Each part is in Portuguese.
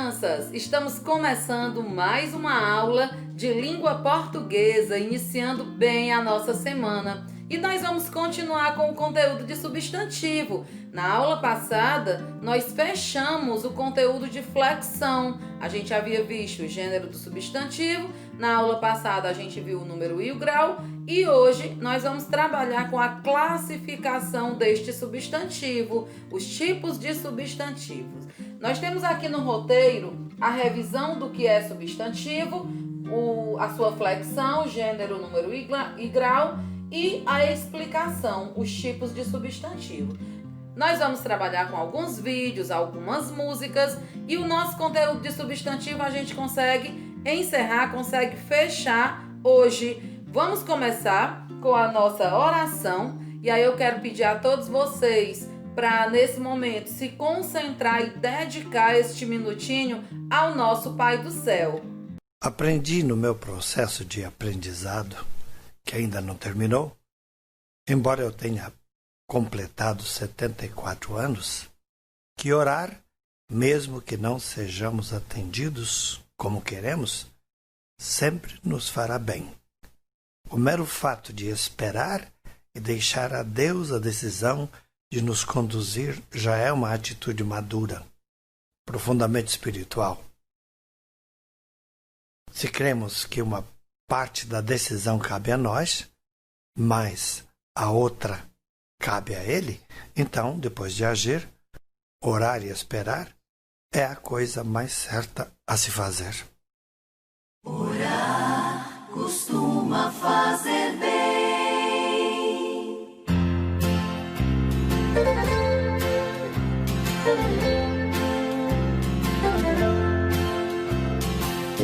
crianças! Estamos começando mais uma aula de língua portuguesa, iniciando bem a nossa semana. E nós vamos continuar com o conteúdo de substantivo. Na aula passada, nós fechamos o conteúdo de flexão. A gente havia visto o gênero do substantivo. Na aula passada, a gente viu o número e o grau. E hoje, nós vamos trabalhar com a classificação deste substantivo, os tipos de substantivos. Nós temos aqui no roteiro a revisão do que é substantivo, a sua flexão, gênero, número e grau, e a explicação, os tipos de substantivo. Nós vamos trabalhar com alguns vídeos, algumas músicas, e o nosso conteúdo de substantivo a gente consegue encerrar, consegue fechar hoje. Vamos começar com a nossa oração, e aí eu quero pedir a todos vocês para, nesse momento, se concentrar e dedicar este minutinho ao nosso Pai do Céu. Aprendi no meu processo de aprendizado, que ainda não terminou, embora eu tenha completado 74 anos, que orar, mesmo que não sejamos atendidos como queremos, sempre nos fará bem. O mero fato de esperar e deixar a Deus a decisão de nos conduzir já é uma atitude madura, profundamente espiritual. Se cremos que uma parte da decisão cabe a nós, mas a outra cabe a Ele, então, depois de agir, orar e esperar é a coisa mais certa a se fazer. Orar costuma fazer bem.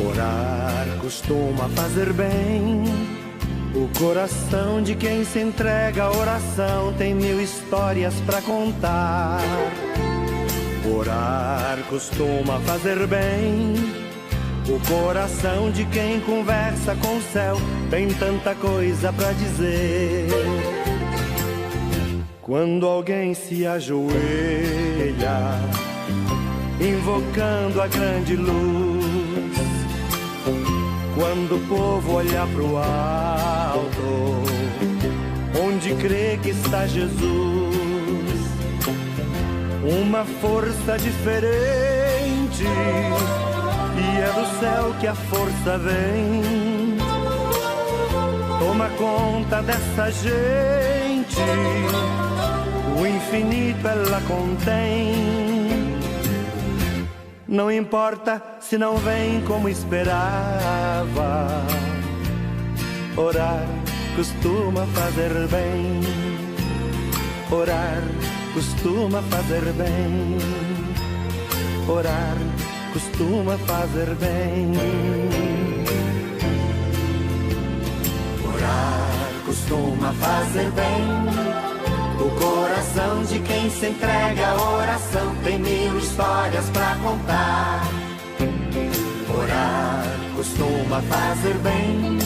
Orar costuma fazer bem. O coração de quem se entrega à oração tem 1000 histórias pra contar. Orar costuma fazer bem. O coração de quem conversa com o céu tem tanta coisa pra dizer. Quando alguém se ajoelha, invocando a grande luz, quando o povo olha pro alto, onde crê que está Jesus, uma força diferente, e é do céu que a força vem. Toma conta dessa gente, o infinito ela contém. Não importa se não vem como esperava, orar costuma fazer bem. Orar costuma fazer bem. Orar costuma fazer bem. Orar costuma fazer bem. O coração de quem se entrega à oração tem 1000 histórias pra contar. Orar costuma fazer bem.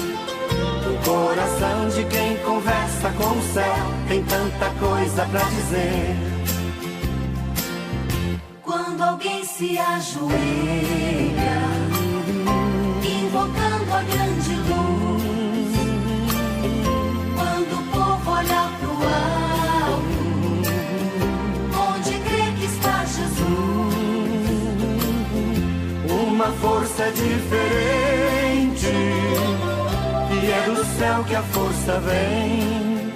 O coração de quem conversa com o céu tem tanta coisa pra dizer. Quando alguém se ajoelha, invocando a grande luz, quando o povo olha pro alto, onde crê que está Jesus, uma força diferente, e é do céu que a força vem.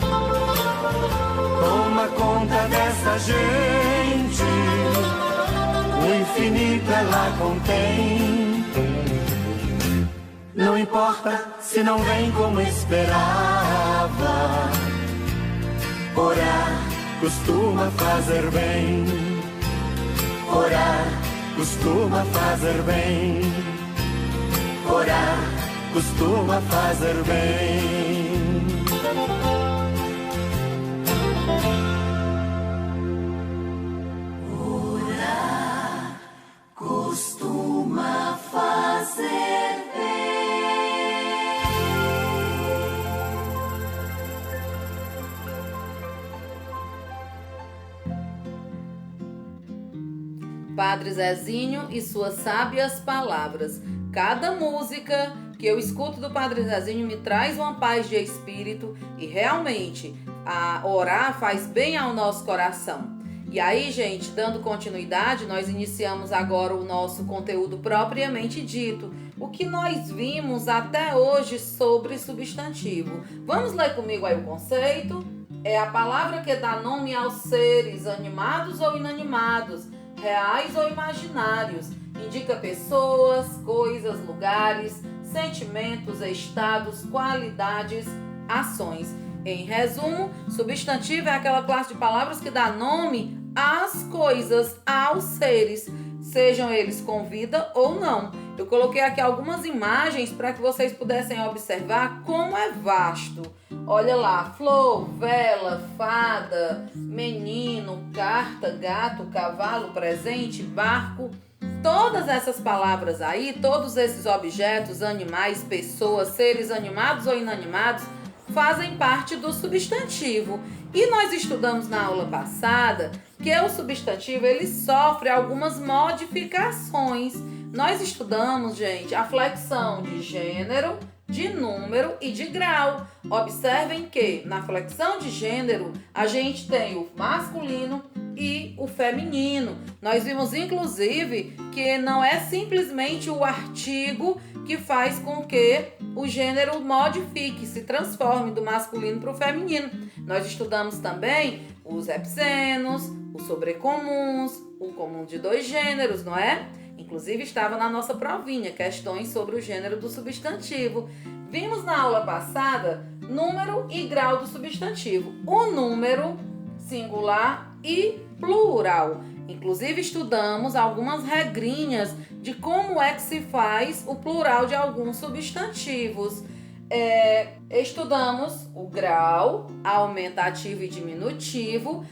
Toma conta dessa gente, o infinito ela contém. Não importa se não vem como esperava, orar costuma fazer bem. Orar costuma fazer bem. Orar costuma fazer bem. Orar costuma fazer bem. Padre Zezinho e suas sábias palavras. Cada música que eu escuto do Padre Zezinho me traz uma paz de espírito e realmente orar faz bem ao nosso coração. E aí, gente, dando continuidade, nós iniciamos agora o nosso conteúdo propriamente dito. O que nós vimos até hoje sobre substantivo. Vamos ler comigo aí o conceito? É a palavra que dá nome aos seres, animados ou inanimados, reais ou imaginários. Indica pessoas, coisas, lugares, sentimentos, estados, qualidades, ações. Em resumo, substantivo é aquela classe de palavras que dá nome às coisas, aos seres, sejam eles com vida ou não. Eu coloquei aqui algumas imagens para que vocês pudessem observar como é vasto. Olha lá, flor, vela, fada, menino, carta, gato, cavalo, presente, barco. Todas essas palavras aí, todos esses objetos, animais, pessoas, seres animados ou inanimados, fazem parte do substantivo. E nós estudamos na aula passada que o substantivo ele sofre algumas modificações. Nós estudamos, gente, a flexão de gênero, de número e de grau. Observem que na flexão de gênero a gente tem o masculino e o feminino. Nós vimos inclusive que não é simplesmente o artigo que faz com que o gênero modifique, se transforme do masculino para o feminino. Nós estudamos também os epsenos, os sobrecomuns, o comum de dois gêneros, não é? Inclusive estava na nossa provinha, questões sobre o gênero do substantivo. Vimos na aula passada número e grau do substantivo. O número singular e plural. Inclusive estudamos algumas regrinhas de como é que se faz o plural de alguns substantivos. Estudamos o grau, aumentativo e diminutivo,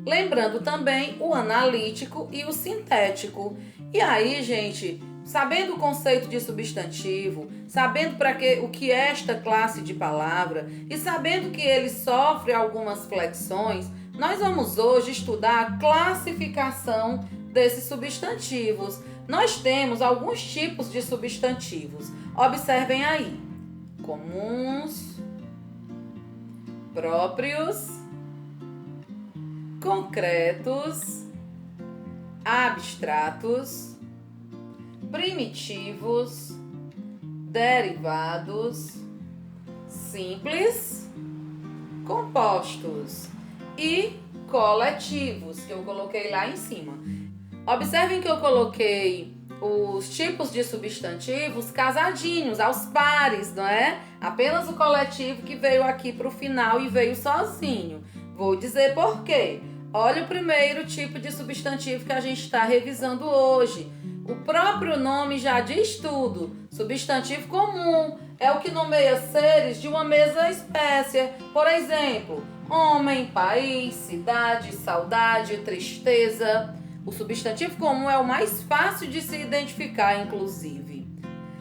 lembrando também o analítico e o sintético. E aí, gente, sabendo o conceito de substantivo, sabendo o que é esta classe de palavra e sabendo que ele sofre algumas flexões, nós vamos hoje estudar a classificação desses substantivos. Nós temos alguns tipos de substantivos. Observem aí. Comuns, próprios, concretos, abstratos, primitivos, derivados, simples, compostos e coletivos, que eu coloquei lá em cima. Observem que eu coloquei os tipos de substantivos casadinhos, aos pares, não é? Apenas o coletivo que veio aqui para o final e veio sozinho. Vou dizer por quê. Olha o primeiro tipo de substantivo que a gente está revisando hoje. O próprio nome já diz tudo. Substantivo comum é o que nomeia seres de uma mesma espécie. Por exemplo, homem, país, cidade, saudade, tristeza. O substantivo comum é o mais fácil de se identificar, inclusive.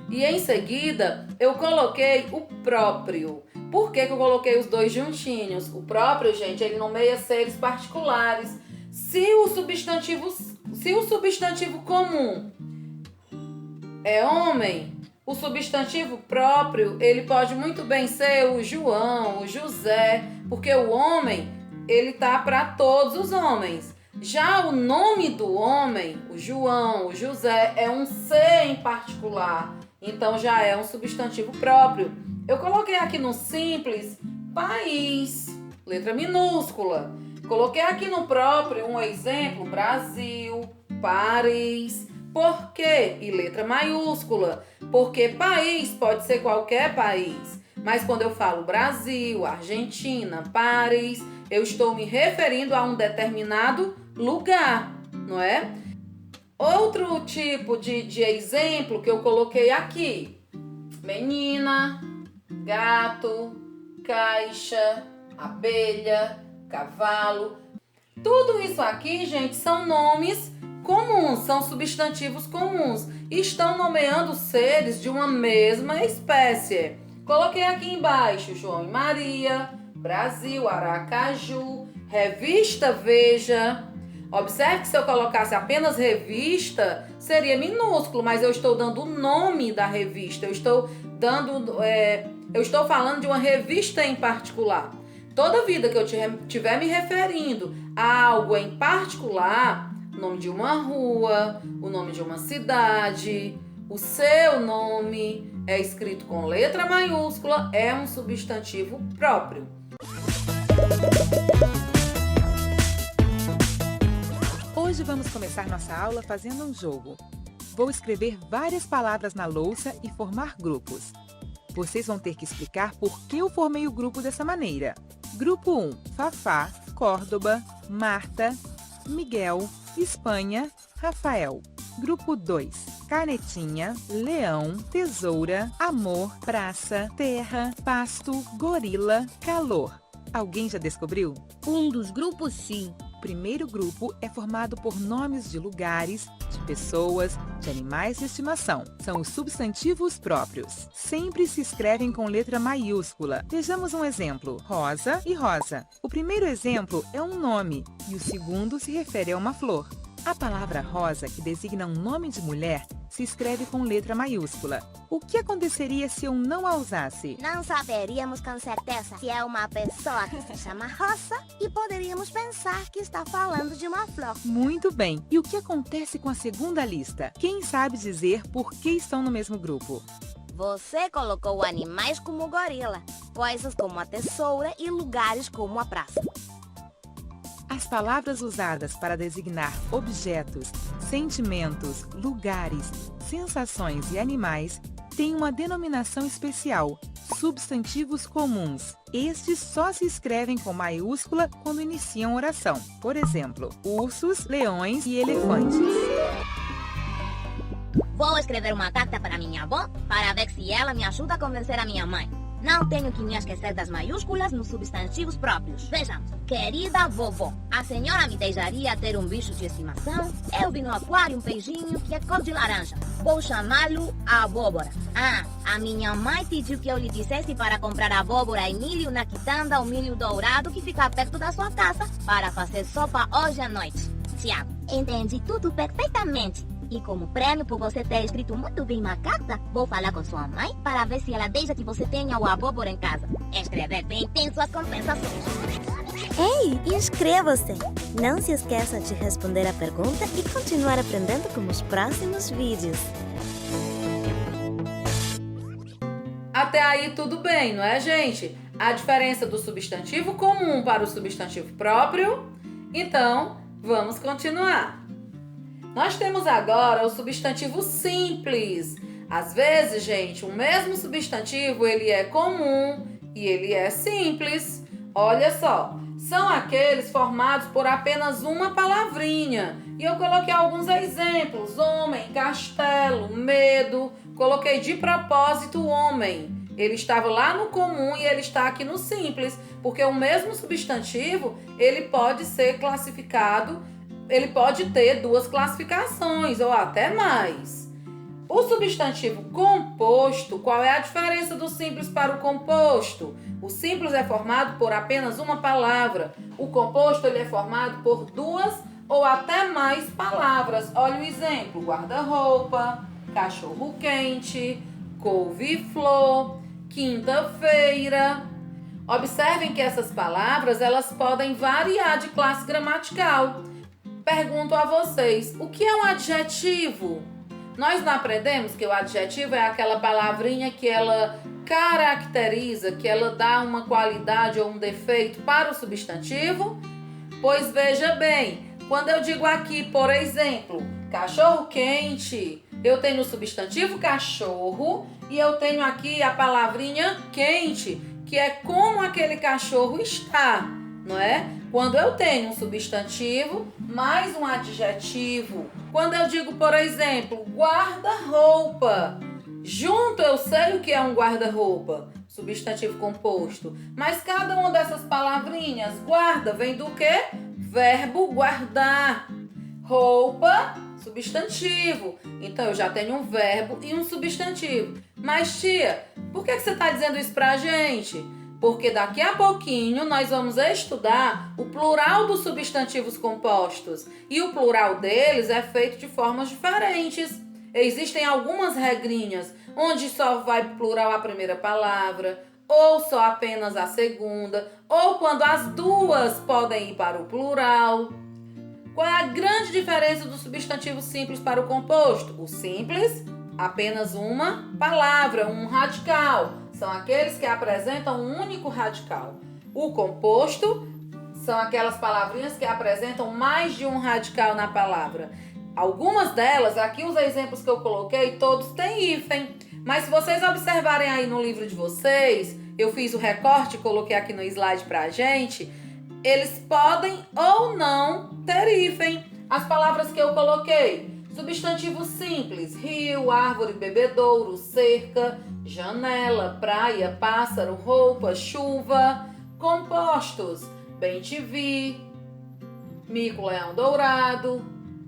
E em seguida, eu coloquei o próprio. Por que eu coloquei os dois juntinhos? O próprio, gente, ele nomeia seres particulares. Se o substantivo comum é homem, o substantivo próprio, ele pode muito bem ser o João, o José, porque o homem, ele tá para todos os homens. Já o nome do homem, o João, o José, é um ser em particular, então já é um substantivo próprio. Eu coloquei aqui no simples, país, letra minúscula. Coloquei aqui no próprio um exemplo, Brasil, Paris. Por quê? E letra maiúscula. Porque país pode ser qualquer país. Mas quando eu falo Brasil, Argentina, Paris, eu estou me referindo a um determinado lugar, não é? Outro tipo de exemplo que eu coloquei aqui. Menina, gato, caixa, abelha, cavalo. Tudo isso aqui, gente, são nomes comuns, são substantivos comuns. E estão nomeando seres de uma mesma espécie. Coloquei aqui embaixo João e Maria, Brasil, Aracaju, revista Veja. Observe que se eu colocasse apenas revista, seria minúsculo, mas eu estou dando o nome da revista. Eu estou falando de uma revista em particular. Toda vida que eu estiver me referindo a algo em particular, o nome de uma rua, o nome de uma cidade, o seu nome é escrito com letra maiúscula, é um substantivo próprio. Hoje vamos começar nossa aula fazendo um jogo. Vou escrever várias palavras na louça e formar grupos. Vocês vão ter que explicar por que eu formei o grupo dessa maneira. Grupo 1, Fafá, Córdoba, Marta, Miguel, Espanha, Rafael. Grupo 2, Canetinha, Leão, Tesoura, Amor, Praça, Terra, Pasto, Gorila, Calor. Alguém já descobriu? Um dos grupos, sim. O primeiro grupo é formado por nomes de lugares, de pessoas, de animais de estimação. São os substantivos próprios. Sempre se escrevem com letra maiúscula. Vejamos um exemplo. Rosa e rosa. O primeiro exemplo é um nome e o segundo se refere a uma flor. A palavra rosa, que designa um nome de mulher, se escreve com letra maiúscula. O que aconteceria se eu não a usasse? Não saberíamos com certeza se é uma pessoa que se chama Rosa e poderíamos pensar que está falando de uma flor. Muito bem. E o que acontece com a segunda lista? Quem sabe dizer por que estão no mesmo grupo? Você colocou animais como gorila, coisas como a tesoura e lugares como a praça. As palavras usadas para designar objetos, sentimentos, lugares, sensações e animais têm uma denominação especial, substantivos comuns. Estes só se escrevem com maiúscula quando iniciam oração. Por exemplo, ursos, leões e elefantes. Vou escrever uma carta para minha avó para ver se ela me ajuda a convencer a minha mãe. Não tenho que me esquecer das maiúsculas nos substantivos próprios. Vejamos. Querida vovó, a senhora me deixaria ter um bicho de estimação? Eu vi no aquário um peixinho que é cor de laranja. Vou chamá-lo abóbora. A minha mãe pediu que eu lhe dissesse para comprar abóbora e milho na quitanda, o milho dourado que fica perto da sua casa, para fazer sopa hoje à noite. Tiago, entendi tudo perfeitamente. E como prêmio por você ter escrito muito bem uma carta, vou falar com sua mãe para ver se ela deixa que você tenha o abóbora em casa. Escrever bem tem suas compensações. Ei, inscreva-se! Não se esqueça de responder a pergunta e continuar aprendendo com os próximos vídeos. Até aí tudo bem, não é, gente? A diferença do substantivo comum para o substantivo próprio? Então, vamos continuar. Nós temos agora o substantivo simples. Às vezes, gente, o mesmo substantivo ele é comum e ele é simples. Olha só, são aqueles formados por apenas uma palavrinha. E eu coloquei alguns exemplos: homem, castelo, medo. Coloquei de propósito homem. Ele estava lá no comum e ele está aqui no simples, porque o mesmo substantivo ele pode ser classificado. Ele pode ter duas classificações ou até mais. O substantivo composto, qual é a diferença do simples para o composto? O simples é formado por apenas uma palavra. O composto ele é formado por duas ou até mais palavras. Olha o exemplo: guarda-roupa, cachorro-quente, couve-flor, quinta-feira. Observem que essas palavras elas podem variar de classe gramatical. Pergunto a vocês, o que é um adjetivo? Nós não aprendemos que o adjetivo é aquela palavrinha que ela caracteriza, que ela dá uma qualidade ou um defeito para o substantivo? Pois veja bem, quando eu digo aqui, por exemplo, cachorro quente, eu tenho o substantivo cachorro e eu tenho aqui a palavrinha quente, que é como aquele cachorro está, não é? Quando eu tenho um substantivo mais um adjetivo. Quando eu digo, por exemplo, guarda-roupa, junto eu sei o que é um guarda-roupa, substantivo composto. Mas cada uma dessas palavrinhas, guarda, vem do quê? Verbo guardar. Roupa, substantivo. Então eu já tenho um verbo e um substantivo. Mas tia, por que você está dizendo isso pra gente? porque daqui a pouquinho nós vamos estudar o plural dos substantivos compostos. E o plural deles é feito de formas diferentes. Existem algumas regrinhas, onde só vai pro plural a primeira palavra, ou só apenas a segunda, ou quando as duas podem ir para o plural. Qual é a grande diferença do substantivo simples para o composto? O simples, apenas uma palavra, um radical. São aqueles que apresentam um único radical. O composto são aquelas palavrinhas que apresentam mais de um radical na palavra. Algumas delas, aqui os exemplos que eu coloquei, todos têm hífen. Mas se vocês observarem aí no livro de vocês, eu fiz o recorte e coloquei aqui no slide pra gente, eles podem ou não ter hífen. As palavras que eu coloquei: substantivo simples, rio, árvore, bebedouro, cerca, janela, praia, pássaro, roupa, chuva. Compostos: bem-te-vi, mico-leão dourado,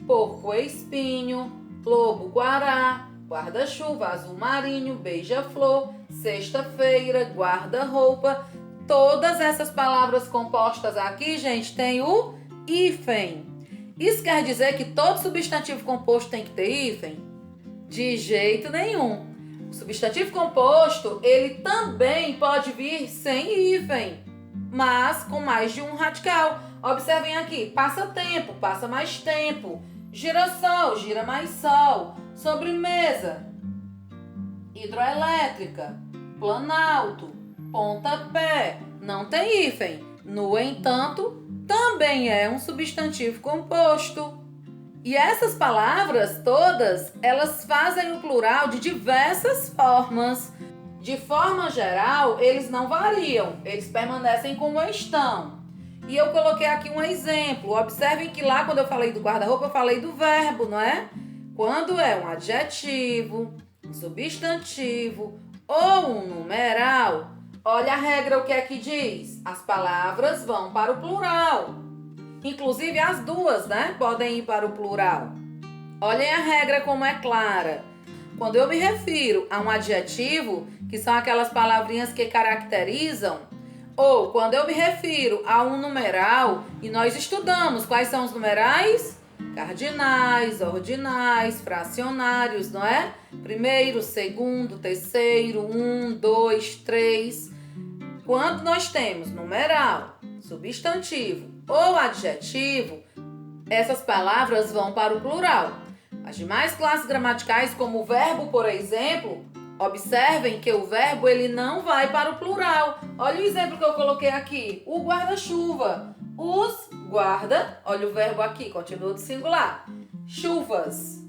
porco-espinho, lobo-guará, guarda-chuva, azul marinho, beija-flor, sexta-feira, guarda-roupa. Todas essas palavras compostas aqui, gente, tem o hífen. Isso quer dizer que todo substantivo composto tem que ter hífen? De jeito nenhum. O substantivo composto, ele também pode vir sem hífen, mas com mais de um radical. Observem aqui: passatempo, passa mais tempo. Girassol, gira mais sol. Sobremesa, hidroelétrica, planalto, pontapé. Não tem hífen. No entanto, também é um substantivo composto. E essas palavras todas, elas fazem o plural de diversas formas. De forma geral, eles não variam, eles permanecem como estão. E eu coloquei aqui um exemplo. Observem que lá, quando eu falei do guarda-roupa, eu falei do verbo, não é? Quando é um adjetivo, um substantivo ou um numeral, olha a regra, o que é que diz? As palavras vão para o plural. Inclusive as duas, né? Podem ir para o plural. Olhem a regra como é clara. Quando eu me refiro a um adjetivo, que são aquelas palavrinhas que caracterizam, ou quando eu me refiro a um numeral, e nós estudamos quais são os numerais? Cardinais, ordinais, fracionários, não é? Primeiro, segundo, terceiro, 1, 2, 3. Quando nós temos numeral, substantivo ou adjetivo, essas palavras vão para o plural. As demais classes gramaticais, como o verbo, por exemplo, observem que o verbo ele não vai para o plural. Olha o exemplo que eu coloquei aqui. O guarda-chuva. Os guarda, olha o verbo aqui, continua do singular. Chuvas,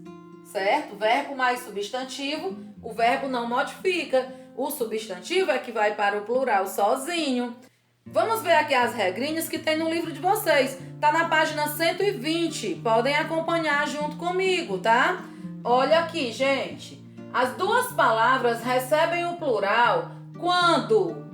certo? Verbo mais substantivo, o verbo não modifica. O substantivo é que vai para o plural sozinho. Vamos ver aqui as regrinhas que tem no livro de vocês. Tá na página 120. Podem acompanhar junto comigo, tá? Olha aqui, gente. As duas palavras recebem o plural quando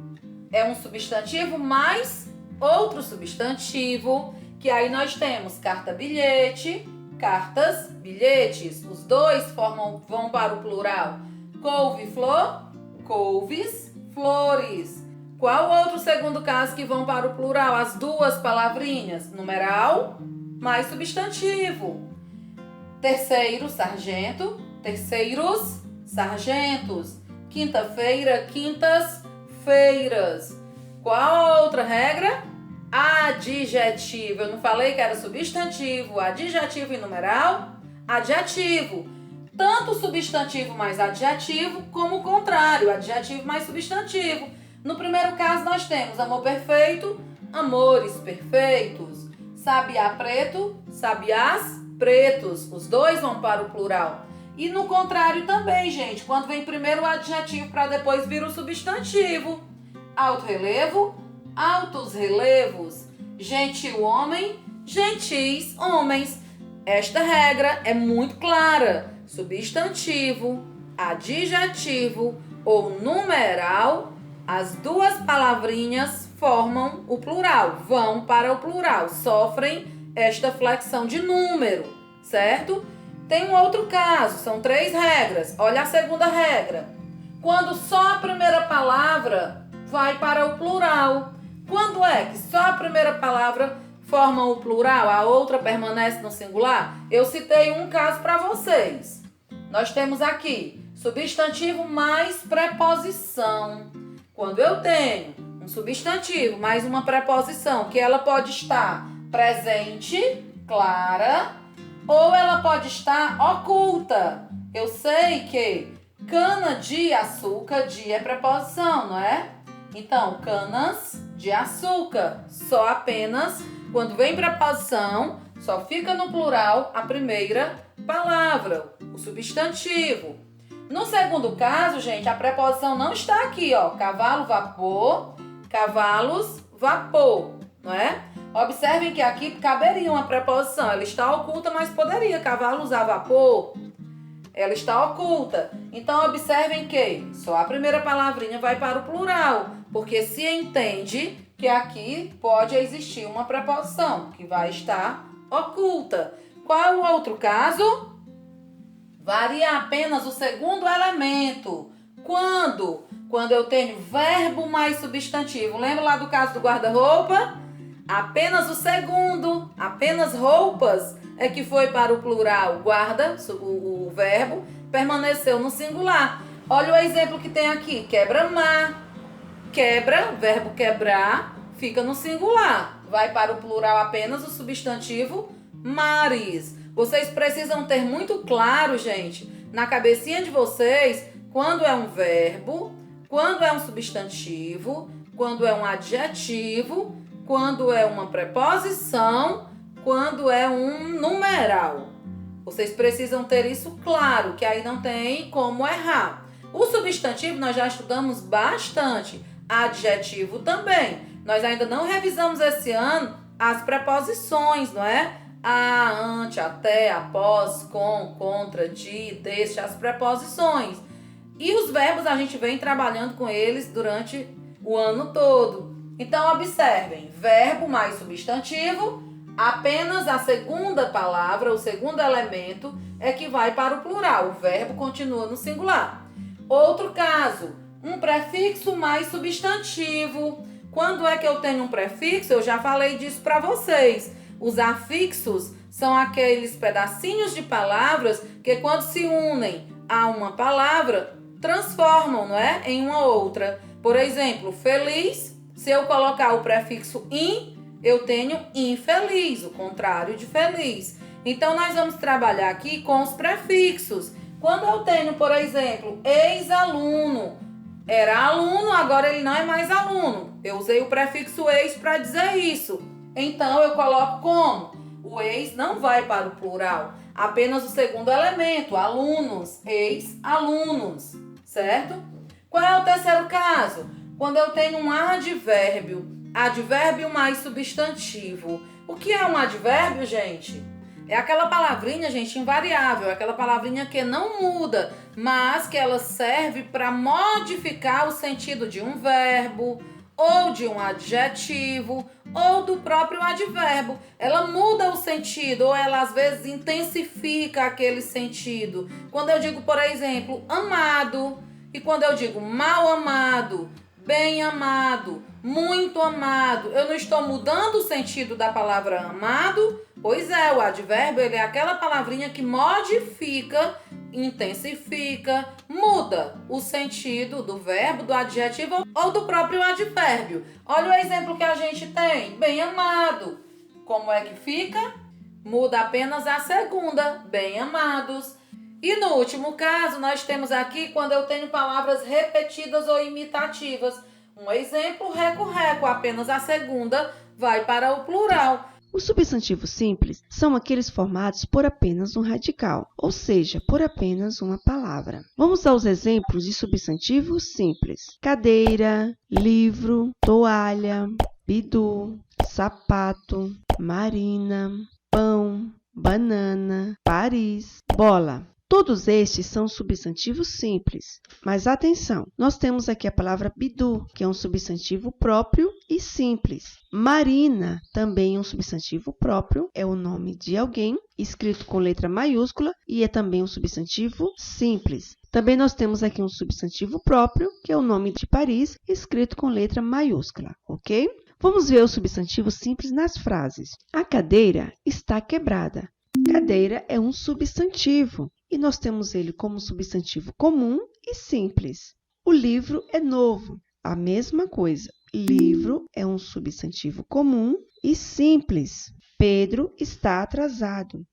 é um substantivo mais outro substantivo, que aí nós temos carta-bilhete, cartas, bilhetes. Os dois vão para o plural. Couve-flor, couves, flores. Qual outro segundo caso que vão para o plural? As duas palavrinhas, numeral mais substantivo. Terceiro, sargento, terceiros, sargentos. Quinta-feira, quintas, feiras. Qual outra regra? Adjetivo. Eu não falei que era substantivo, adjetivo e numeral? Adjetivo. Tanto substantivo mais adjetivo, como o contrário, adjetivo mais substantivo. No primeiro caso, nós temos amor perfeito, amores perfeitos. Sabiá preto, sabiás pretos. Os dois vão para o plural. E no contrário também, gente, quando vem primeiro o adjetivo para depois vir o substantivo. Alto relevo, altos relevos. Gentil homem, gentis homens. Esta regra é muito clara. Substantivo, adjetivo ou numeral, as duas palavrinhas formam o plural, vão para o plural, sofrem esta flexão de número, certo? Tem um outro caso, são 3 regras. Olha a segunda regra. Quando só a primeira palavra vai para o plural. Quando é que só a primeira palavra forma o plural, a outra permanece no singular? Eu citei um caso para vocês. Nós temos aqui substantivo mais preposição. Quando eu tenho um substantivo mais uma preposição, que ela pode estar presente, clara, ou ela pode estar oculta. Eu sei que cana de açúcar, de é preposição, não é? Então, canas de açúcar, só apenas quando vem preposição, só fica no plural a primeira palavra, o substantivo. No segundo caso, gente, a preposição não está aqui, ó. Cavalo, vapor, cavalos, vapor, não é? Observem que aqui caberia uma preposição. Ela está oculta, mas poderia. Cavalos a vapor. Ela está oculta. Então, observem que só a primeira palavrinha vai para o plural, porque se entende que aqui pode existir uma preposição que vai estar oculta. Qual é o outro caso? Varia apenas o segundo elemento. Quando? Quando eu tenho verbo mais substantivo. Lembra lá do caso do guarda-roupa? Apenas o segundo, apenas roupas, é que foi para o plural. Guarda, o verbo, permaneceu no singular. Olha o exemplo que tem aqui. Quebra-mar. Quebra, verbo quebrar, fica no singular. Vai para o plural apenas o substantivo mares. Vocês precisam ter muito claro, gente, na cabecinha de vocês, quando é um verbo, quando é um substantivo, quando é um adjetivo, quando é uma preposição, quando é um numeral. Vocês precisam ter isso claro, que aí não tem como errar. O substantivo nós já estudamos bastante, adjetivo também. Nós ainda não revisamos esse ano as preposições, não é? A, ante, até, após, com, contra, de, deste, as preposições. E os verbos a gente vem trabalhando com eles durante o ano todo. Então, observem, verbo mais substantivo, apenas a segunda palavra, o segundo elemento, é que vai para o plural. O verbo continua no singular. Outro caso, um prefixo mais substantivo. Quando é que eu tenho um prefixo? Eu já falei disso para vocês. Os afixos são aqueles pedacinhos de palavras que, quando se unem a uma palavra, transformam, não é? Em uma outra. Por exemplo, feliz, se eu colocar o prefixo in, eu tenho infeliz, o contrário de feliz. Então, nós vamos trabalhar aqui com os prefixos. Quando eu tenho, por exemplo, ex-aluno, era aluno, agora ele não é mais aluno. Eu usei o prefixo ex para dizer isso. Então, eu coloco como? O ex não vai para o plural, apenas o segundo elemento, alunos, ex-alunos, certo? Qual é o terceiro caso? Quando eu tenho um advérbio, advérbio mais substantivo. O que é um advérbio, gente? É aquela palavrinha, gente, invariável, aquela palavrinha que não muda, mas que ela serve para modificar o sentido de um verbo, ou de um adjetivo, ou do próprio advérbio. Ela muda o sentido, ou ela às vezes intensifica aquele sentido. Quando eu digo, por exemplo, amado, e quando eu digo mal amado, bem amado, muito amado, eu não estou mudando o sentido da palavra amado? Pois é, o advérbio ele é aquela palavrinha que modifica, intensifica, muda o sentido do verbo, do adjetivo ou do próprio advérbio. Olha o exemplo que a gente tem, bem amado. Como é que fica? Muda apenas a segunda, bem amados. E no último caso, nós temos aqui quando eu tenho palavras repetidas ou imitativas. Um exemplo, reco-reco, apenas a segunda vai para o plural. Os substantivos simples são aqueles formados por apenas um radical, ou seja, por apenas uma palavra. Vamos aos exemplos de substantivos simples. Cadeira, livro, toalha, bidu, sapato, marina, pão, banana, Paris, bola. Todos estes são substantivos simples, mas atenção, nós temos aqui a palavra bidu, que é um substantivo próprio e simples. Marina, também um substantivo próprio, é o nome de alguém escrito com letra maiúscula e é também um substantivo simples. Também nós temos aqui um substantivo próprio, que é o nome de Paris, escrito com letra maiúscula, ok? Vamos ver o substantivo simples nas frases. A cadeira está quebrada. Cadeira é um substantivo e nós temos ele como substantivo comum e simples. O livro é novo. A mesma coisa. Livro é um substantivo comum e simples. Pedro está atrasado.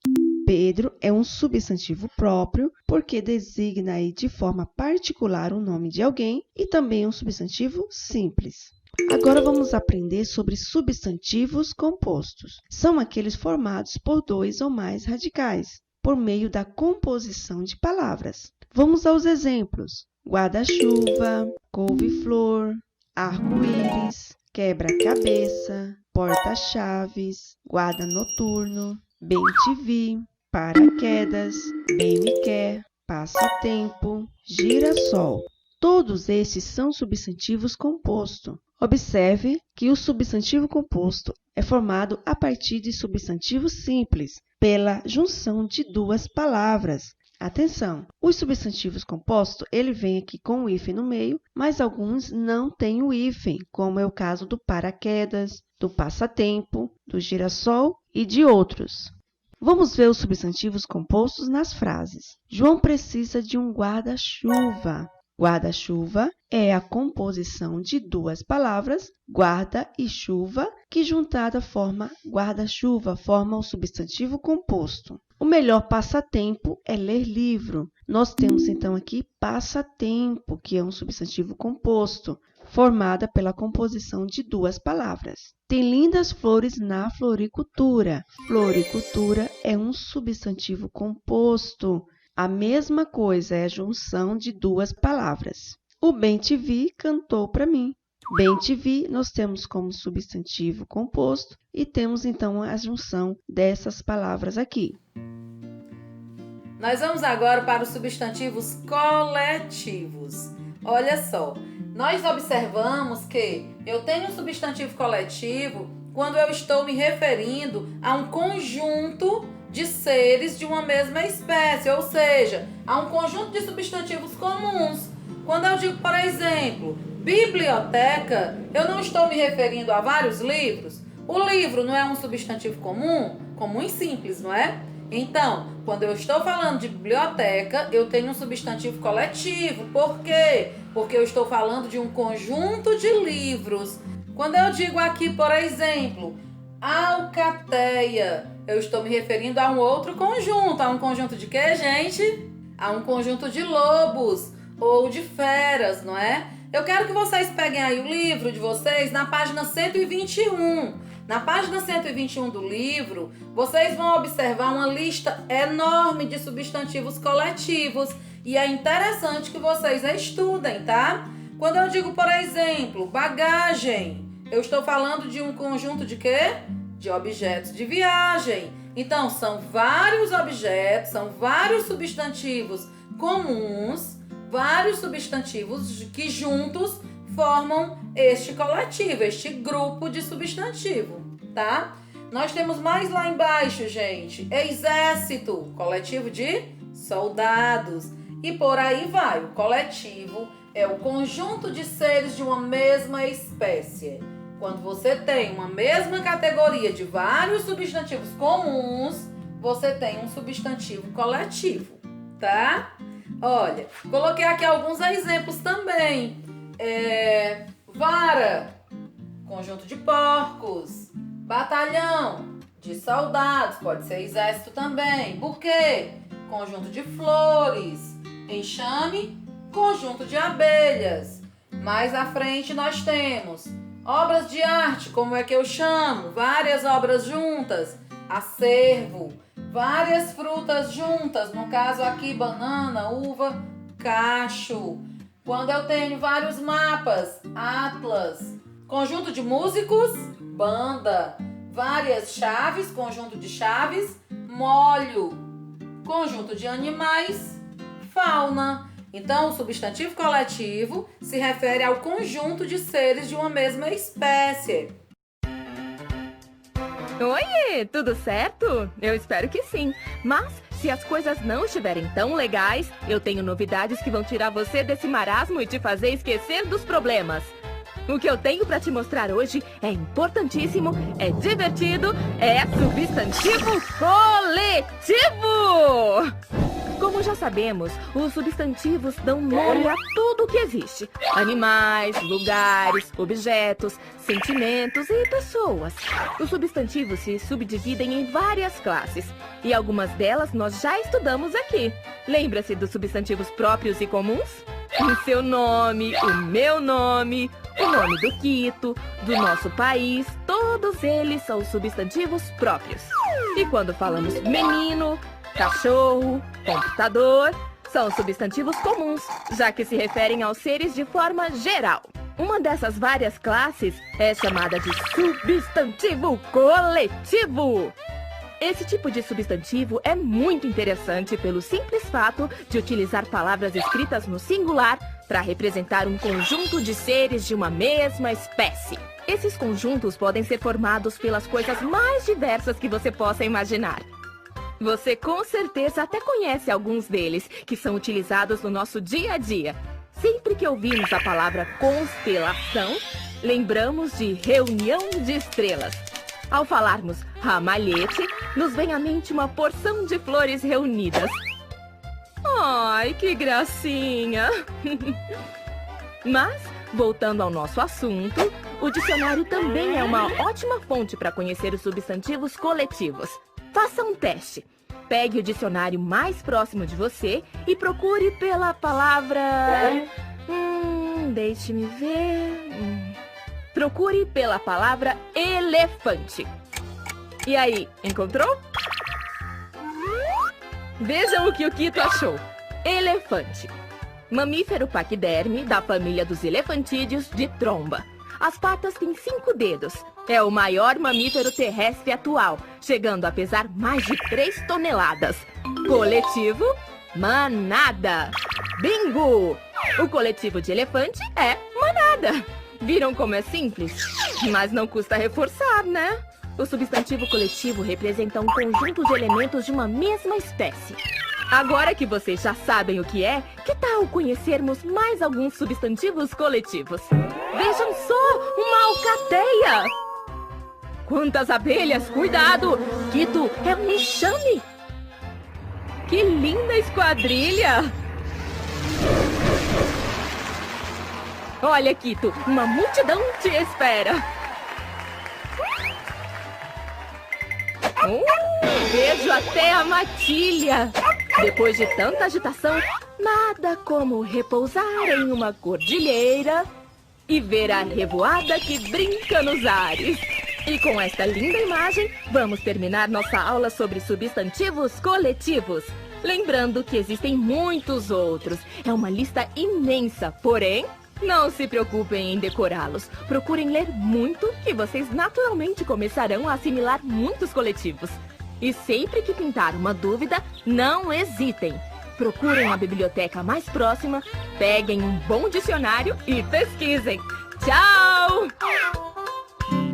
Pedro é um substantivo próprio porque designa aí de forma particular o nome de alguém e também é um substantivo simples. Agora vamos aprender sobre substantivos compostos. São aqueles formados por dois ou mais radicais, por meio da composição de palavras. Vamos aos exemplos. Guarda-chuva, couve-flor, arco-íris, quebra-cabeça, porta-chaves, guarda noturno, bem-te-vi, paraquedas, bem-me-quer, passa-tempo, girassol. Todos estes são substantivos compostos. Observe que o substantivo composto é formado a partir de substantivos simples, pela junção de duas palavras. Atenção! Os substantivos compostos, ele vem aqui com o hífen no meio, mas alguns não têm o hífen, como é o caso do paraquedas, do passatempo, do girassol e de outros. Vamos ver os substantivos compostos nas frases. João precisa de um guarda-chuva. Guarda-chuva é a composição de duas palavras, guarda e chuva, que juntada forma guarda-chuva, forma o substantivo composto. O melhor passatempo é ler livro. Nós temos então aqui passatempo, que é um substantivo composto, formada pela composição de duas palavras. Tem lindas flores na floricultura. Floricultura é um substantivo composto. A mesma coisa, é a junção de duas palavras. O bem-te-vi cantou para mim. Bem-te-vi nós temos como substantivo composto e temos então a junção dessas palavras aqui. Nós vamos agora para os substantivos coletivos. Olha só, nós observamos que eu tenho um substantivo coletivo quando eu estou me referindo a um conjunto de seres de uma mesma espécie, ou seja, a um conjunto de substantivos comuns. Quando eu digo, por exemplo, biblioteca, eu não estou me referindo a vários livros. O livro não é um substantivo comum? Comum e simples, não é? Então, quando eu estou falando de biblioteca, eu tenho um substantivo coletivo. Por quê? Porque eu estou falando de um conjunto de livros. Quando eu digo aqui, por exemplo, alcateia, eu estou me referindo a um outro conjunto. A um conjunto de quê, gente? A um conjunto de lobos ou de feras, não é? Eu quero que vocês peguem aí o livro de vocês na página 121. Na página 121 do livro, vocês vão observar uma lista enorme de substantivos coletivos. E é interessante que vocês estudem, tá? Quando eu digo, por exemplo, bagagem, eu estou falando de um conjunto de quê? De objetos de viagem. Então, são vários objetos, são vários substantivos comuns, vários substantivos que juntos formam este coletivo, este grupo de substantivo, tá? Nós temos mais lá embaixo, gente, exército, coletivo de soldados. E por aí vai, o coletivo é o conjunto de seres de uma mesma espécie. Quando você tem uma mesma categoria de vários substantivos comuns, você tem um substantivo coletivo, tá? Olha, coloquei aqui alguns exemplos também. Vara, conjunto de porcos. Batalhão, de soldados, pode ser exército também. Buquê, conjunto de flores. Enxame, conjunto de abelhas. Mais à frente nós temos obras de arte, como é que eu chamo? Várias obras juntas. Acervo, várias frutas juntas, no caso aqui banana, uva, cacho. Quando eu tenho vários mapas, atlas. Conjunto de músicos, banda. Várias chaves, conjunto de chaves, molho. Conjunto de animais, fauna. Então, o substantivo coletivo se refere ao conjunto de seres de uma mesma espécie. Oi, tudo certo? Eu espero que sim. Mas, se as coisas não estiverem tão legais, eu tenho novidades que vão tirar você desse marasmo e te fazer esquecer dos problemas. O que eu tenho para te mostrar hoje é importantíssimo, é divertido, é substantivo coletivo! Como já sabemos, os substantivos dão nome a tudo o que existe. Animais, lugares, objetos, sentimentos e pessoas. Os substantivos se subdividem em várias classes. E algumas delas nós já estudamos aqui. Lembra-se dos substantivos próprios e comuns? O seu nome, o meu nome, o nome do Quito, do nosso país, todos eles são substantivos próprios. E quando falamos menino, cachorro, computador, são substantivos comuns, já que se referem aos seres de forma geral. Uma dessas várias classes é chamada de substantivo coletivo. Esse tipo de substantivo é muito interessante pelo simples fato de utilizar palavras escritas no singular para representar um conjunto de seres de uma mesma espécie. Esses conjuntos podem ser formados pelas coisas mais diversas que você possa imaginar. Você com certeza até conhece alguns deles, que são utilizados no nosso dia a dia. Sempre que ouvimos a palavra constelação, lembramos de reunião de estrelas. Ao falarmos ramalhete, nos vem à mente uma porção de flores reunidas. Ai, que gracinha! Mas, voltando ao nosso assunto, o dicionário também é uma ótima fonte para conhecer os substantivos coletivos. Faça um teste. Pegue o dicionário mais próximo de você e procure pela palavra... Deixe-me ver... Procure pela palavra elefante. E aí, encontrou? Vejam o que o Quito achou. Elefante. Mamífero paquiderme da família dos elefantídeos de tromba. As patas têm 5 dedos. É o maior mamífero terrestre atual, chegando a pesar mais de 3 toneladas. Coletivo, manada. Bingo! O coletivo de elefante é manada. Viram como é simples? Mas não custa reforçar, né? O substantivo coletivo representa um conjunto de elementos de uma mesma espécie. Agora que vocês já sabem o que tal conhecermos mais alguns substantivos coletivos? Vejam só, uma alcateia! Quantas abelhas! Cuidado! Quito, é um enxame! Que linda esquadrilha! Olha, Quito, uma multidão te espera. Vejo até a matilha. Depois de tanta agitação, nada como repousar em uma cordilheira e ver a revoada que brinca nos ares. E com esta linda imagem, vamos terminar nossa aula sobre substantivos coletivos. Lembrando que existem muitos outros. É uma lista imensa, porém... não se preocupem em decorá-los. Procurem ler muito, que vocês naturalmente começarão a assimilar muitos coletivos. E sempre que pintar uma dúvida, não hesitem. Procurem a biblioteca mais próxima, peguem um bom dicionário e pesquisem. Tchau!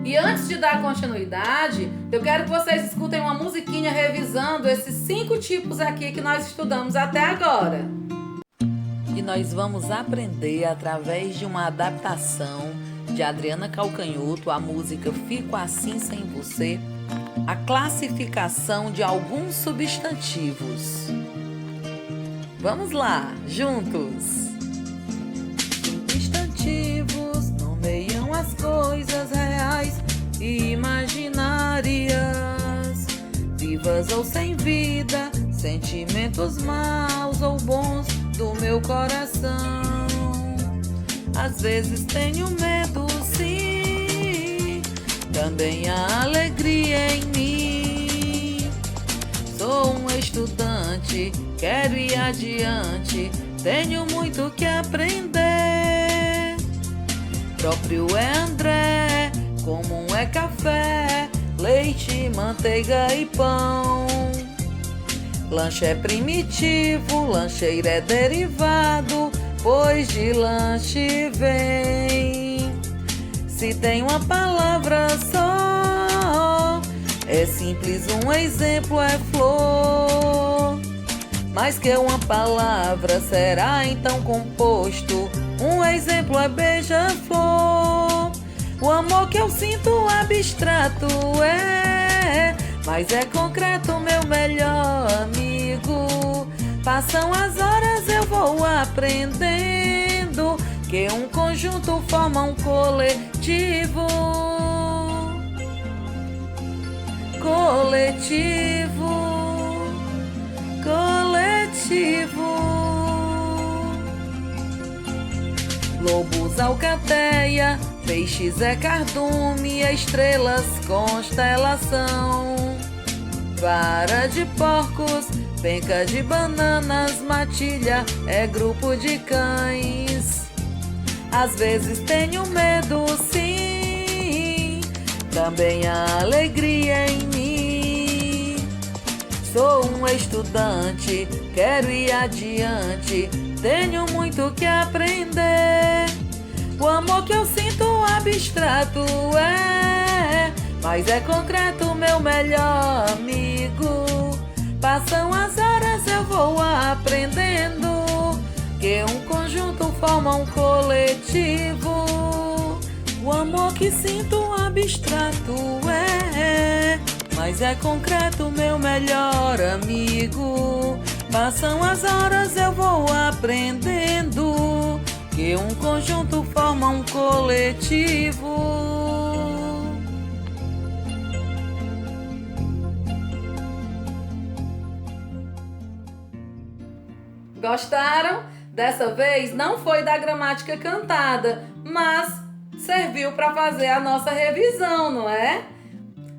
E antes de dar continuidade, eu quero que vocês escutem uma musiquinha revisando esses 5 tipos aqui que nós estudamos até agora. E nós vamos aprender através de uma adaptação de Adriana Calcanhoto, a música Fico Assim Sem Você, a classificação de alguns substantivos. Vamos lá, juntos! Substantivos nomeiam as coisas reais e imaginárias, vivas ou sem vida, sentimentos maus ou bons do meu coração. Às vezes tenho medo, sim, também há alegria em mim. Sou um estudante, quero ir adiante, tenho muito que aprender. Próprio é André, comum é café, leite, manteiga e pão. Lanche é primitivo, lancheira é derivado, pois de lanche vem. Se tem uma palavra só, É simples, um exemplo é flor. Mais que uma palavra será então composto. Um exemplo é beija-flor. O amor que eu sinto abstrato mas é concreto, meu melhor amigo. Passam as horas, eu vou aprendendo que um conjunto forma um coletivo. Coletivo. Lobos, alcateia, peixes é cardume, estrelas, constelação. Vara de porcos, penca de bananas, matilha é grupo de cães. Às vezes tenho medo, sim, também há alegria em mim. Sou um estudante, quero ir adiante, tenho muito que aprender. O amor que eu sinto abstrato mas é concreto, meu melhor amigo. Passam as horas, eu vou aprendendo que um conjunto forma um coletivo. O amor que sinto abstrato mas é concreto, meu melhor amigo. Passam as horas, eu vou aprendendo que um conjunto forma um coletivo. Gostaram? Dessa vez não foi da gramática cantada, mas serviu para fazer a nossa revisão, não é?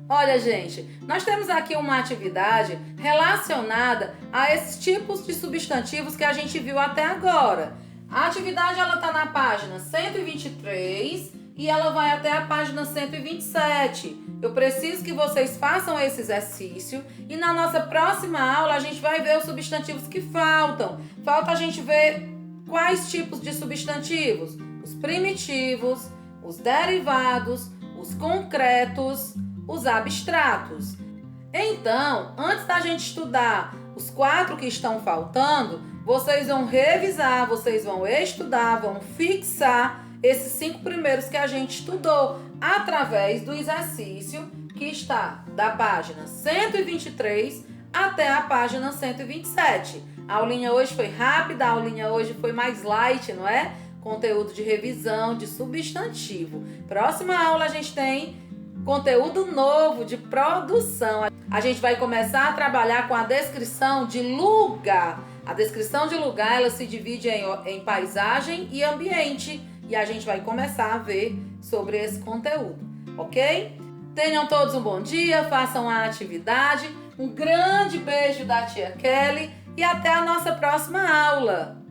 Olha, gente, nós temos aqui uma atividade relacionada a esses tipos de substantivos que a gente viu até agora. A atividade ela está na página 123 e ela vai até a página 127. Eu preciso que vocês façam esse exercício e na nossa próxima aula a gente vai ver os substantivos que faltam. Falta a gente ver quais tipos de substantivos: os primitivos, os derivados, os concretos, os abstratos. Então, antes da gente estudar os 4 que estão faltando, vocês vão revisar, vocês vão estudar, vão fixar esses 5 primeiros que a gente estudou através do exercício que está da página 123 até a página 127. A aulinha hoje foi rápida, a aulinha hoje foi mais light, não é? Conteúdo de revisão, de substantivo. Próxima aula a gente tem conteúdo novo de produção. A gente vai começar a trabalhar com a descrição de lugar. A descrição de lugar ela se divide em paisagem e ambiente. E a gente vai começar a ver sobre esse conteúdo, ok? Tenham todos um bom dia, façam a atividade. Um grande beijo da tia Kelly e até a nossa próxima aula.